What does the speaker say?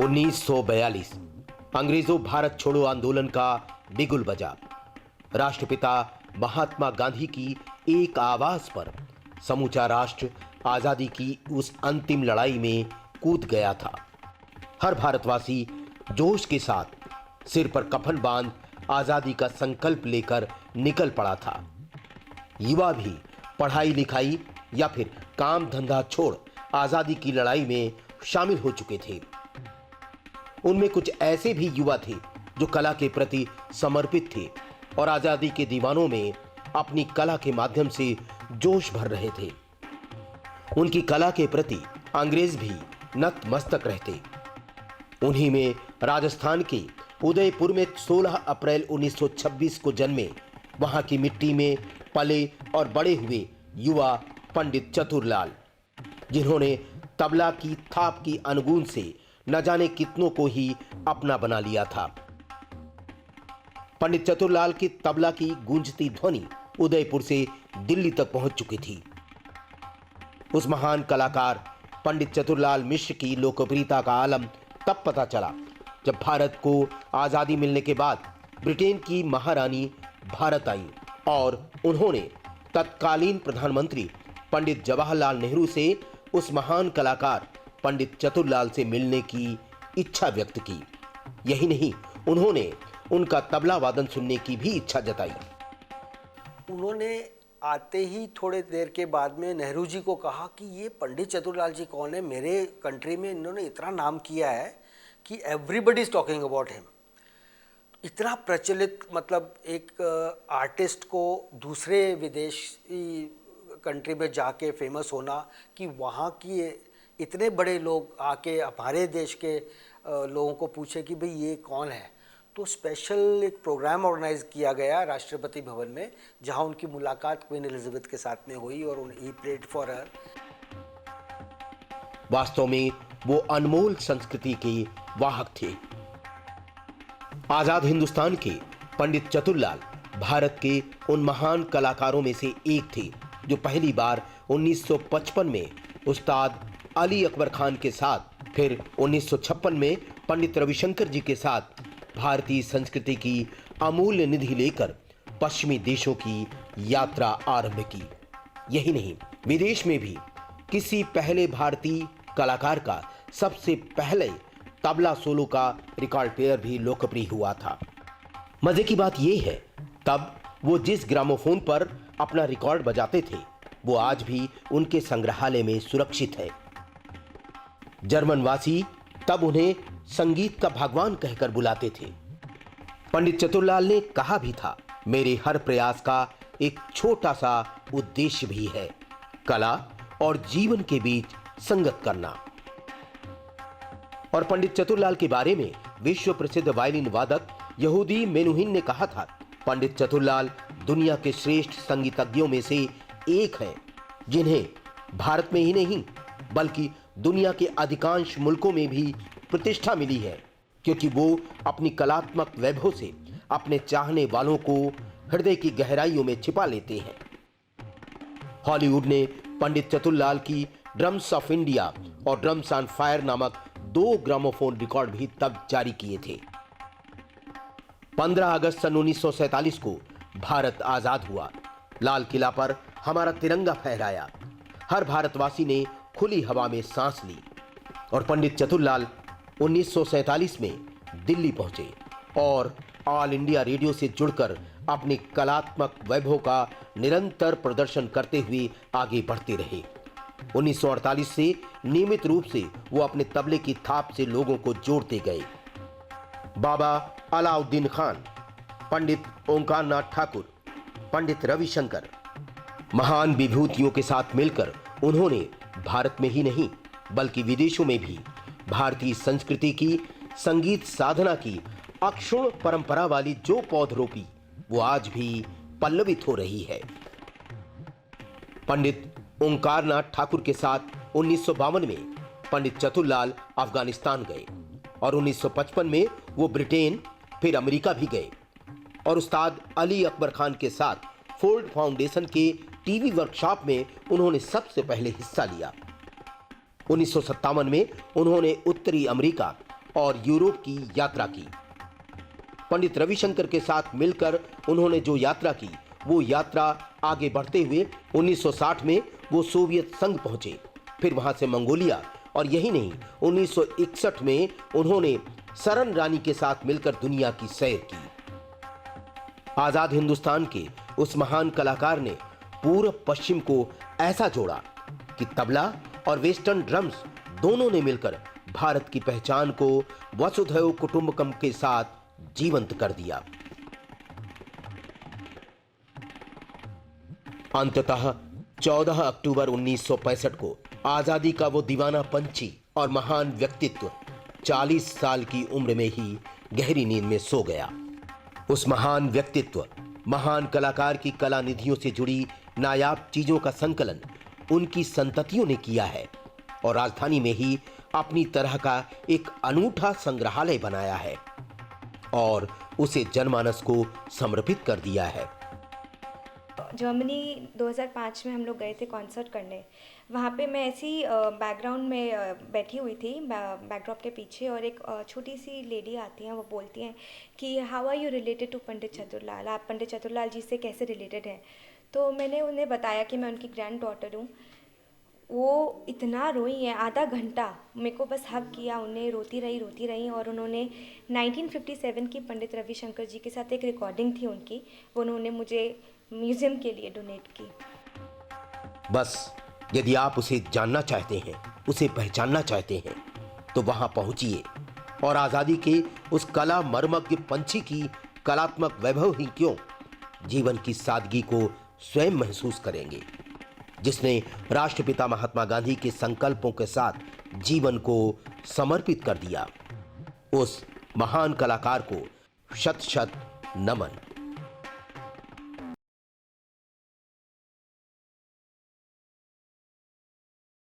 1942 अंग्रेजों भारत छोड़ो आंदोलन का बिगुल बजा। राष्ट्रपिता महात्मा गांधी की एक आवाज पर समूचा राष्ट्र आजादी की उस अंतिम लड़ाई में कूद गया था। हर भारतवासी जोश के साथ सिर पर कफन बांध आजादी का संकल्प लेकर निकल पड़ा था। युवा भी पढ़ाई लिखाई या फिर काम धंधा छोड़ आजादी की लड़ाई में शामिल हो चुके थे। उनमें कुछ ऐसे भी युवा थे जो कला के प्रति समर्पित थे और आजादी के दीवानों में अपनी कला के माध्यम से जोश भर रहे थे। उनकी कला के प्रति अंग्रेज भी नतमस्तक रहते। उन्हीं में राजस्थान के उदयपुर में 16 अप्रैल 1926 को जन्मे, वहां की मिट्टी में पले और बड़े हुए युवा पंडित चतुरलाल, जिन्होंने तबला की थाप की अनुगुण से न जाने कितनों को ही अपना बना लिया था। पंडित चतुरलाल की तबला की गूंजती ध्वनि उदयपुर से दिल्ली तक पहुंच चुकी थी। उस महान कलाकार पंडित चतुरलाल मिश्र की लोकप्रियता का आलम तब पता चला जब भारत को आजादी मिलने के बाद ब्रिटेन की महारानी भारत आई और उन्होंने तत्कालीन प्रधानमंत्री पंडित जवाहरलाल नेहरू से उस महान कलाकार पंडित चतुरलाल से मिलने की इच्छा व्यक्त की। यही नहीं, उन्होंने उनका तबला वादन सुनने की भी इच्छा जताई। उन्होंने आते ही थोड़े देर के बाद में नेहरू जी को कहा कि ये पंडित चतुरलाल जी कौन है, मेरे कंट्री में इन्होंने इतना नाम किया है कि everybody is talking about him. इतना प्रचलित, मतलब एक आर्टिस्ट को दूसरे विदेशी कंट्री में जाके फेमस होना कि वहाँ की इतने बड़े लोग आके हमारे देश के लोगों को पूछे कि भाई ये कौन है। तो स्पेशल एक प्रोग्राम ऑर्गेनाइज किया गया राष्ट्रपति भवन में, जहां उनकी मुलाकात क्वीन एलिजाबेथ के साथ में हुई और ही प्लेड फॉर हर। वास्तव में वो अनमोल संस्कृति के वाहक थे। आजाद हिंदुस्तान के पंडित चतुरलाल भारत के उन महान कलाकारों में से एक थे जो पहली बार 1955 में उस्ताद अली अकबर खान के साथ, फिर 1956 में पंडित रविशंकर जी के साथ भारतीय संस्कृति की अमूल्य निधि लेकर पश्चिमी देशों की यात्रा आरंभ की। यही नहीं, विदेश में भी किसी पहले भारतीय कलाकार का सबसे पहले तबला सोलो का रिकॉर्ड प्लेयर भी लोकप्रिय हुआ था। मजे की बात यह है, तब वो जिस ग्रामोफोन पर अपना रिकॉर्ड बजाते थे वो आज भी उनके संग्रहालय में सुरक्षित है। जर्मन वासी तब उन्हें संगीत का भगवान कहकर बुलाते थे। पंडित चतुरलाल ने कहा भी था, मेरे हर प्रयास का एक छोटा सा उद्देश्य भी है, कला और जीवन के बीच संगत करना। और पंडित चतुरलाल के बारे में विश्व प्रसिद्ध वायलिन वादक यहूदी मेनुहिन ने कहा था, पंडित चतुरलाल दुनिया के श्रेष्ठ संगीतज्ञों में से एक हैं, जिन्हें भारत में ही नहीं बल्कि दुनिया के अधिकांश मुल्कों में भी प्रतिष्ठा मिली है, क्योंकि वो अपनी कलात्मक वैभव से अपने चाहने वालों को हृदय की गहराइयों में छिपा लेते हैं। हॉलीवुड ने पंडित चतुरलाल की ड्रम्स ऑफ इंडिया और ड्रम्स ऑन फायर नामक 2 ग्रामोफोन रिकॉर्ड भी तब जारी किए थे। 15 अगस्त सन 1947 को भारत आजाद हुआ। लाल किला पर हमारा तिरंगा फहराया। हर भारतवासी ने खुली हवा में सांस ली और पंडित चतुरलाल 1947 में दिल्ली पहुंचे और ऑल इंडिया रेडियो से जुड़कर अपनी कलात्मक वैभव का निरंतर प्रदर्शन करते हुए आगे बढ़ते रहे। 1948 से नियमित रूप से वो अपने तबले की थाप से लोगों को जोड़ते गए। बाबा अलाउद्दीन खान, पंडित ओंकार नाथ ठाकुर, पंडित रविशंकर, महान विभूतियों के साथ मिलकर उन्होंने भारत में ही नहीं बल्कि विदेशों में भी भारतीय संस्कृति की संगीत साधना की अक्षुण्ण परंपरा वाली जो पौध रोपी वो आज भी पल्लवित हो रही है। पंडित ओंकार नाथ ठाकुर के साथ 1952 में पंडित चतुरलाल अफगानिस्तान गए और 1955 में वो ब्रिटेन फिर अमेरिका भी गए और उस्ताद अली अकबर खान के साथ फोर्ड फाउंडेशन के टीवी वर्कशॉप में उन्होंने सबसे पहले हिस्सा लिया। 1957 में उन्होंने उत्तरी अमेरिका और यूरोप की यात्रा की। पंडित रविशंकर के साथ मिलकर उन्होंने जो यात्रा की, वो यात्रा आगे बढ़ते हुए 1960 में वो सोवियत संघ पहुंचे, फिर वहां से मंगोलिया, और यही नहीं 1961 में उन्होंने सरन रानी के साथ मिलकर दुनिया की सैर की। आजाद हिंदुस्तान के उस महान कलाकार ने पूर्व पश्चिम को ऐसा जोड़ा कि तबला और वेस्टर्न ड्रम्स दोनों ने मिलकर भारत की पहचान को वसुधैव कुटुंबकम के साथ जीवंत कर दिया। अंततः 14 अक्टूबर 1965 को आजादी का वो दीवाना पंछी और महान व्यक्तित्व 40 साल की उम्र में ही गहरी नींद में सो गया। उस महान व्यक्तित्व, महान कलाकार की कला निधियों से जुड़ी नायाब चीजों का संकलन उनकी संततियों ने किया है और राजधानी में ही अपनी तरह का एक अनूठा संग्रहालय बनाया है और उसे जनमानस को समर्पित कर दिया है। जर्मनी 2005 में हम लोग गए थे कॉन्सर्ट करने। वहाँ पे मैं ऐसी बैकग्राउंड में बैठी हुई थी बैकड्रॉप के पीछे, और एक छोटी सी लेडी आती हैं, वो बोलती हैं कि how are you related to Pandit Chaturlal, आप पंडित चतुरलाल जी से कैसे रिलेटेड हैं। तो मैंने उन्हें बताया कि मैं उनकी ग्रैंड डॉटर हूँ। वो इतना रोई हैं, आधा घंटा मेरे को बस हग किया, उन्हें रोती रही और उन्होंने 1957 की पंडित रविशंकर जी के साथ एक रिकॉर्डिंग थी उनकी, वो उन्होंने मुझे म्यूजियम के लिए डोनेट की। बस यदि आप उसे जानना चाहते हैं, उसे पहचानना चाहते हैं, तो वहां पहुंचिए और आजादी के उस कला मर्मज्ञ पंछी की कलात्मक वैभव ही क्यों, जीवन की सादगी को स्वयं महसूस करेंगे, जिसने राष्ट्रपिता महात्मा गांधी के संकल्पों के साथ जीवन को समर्पित कर दिया। उस महान कलाकार को शत शत नमन।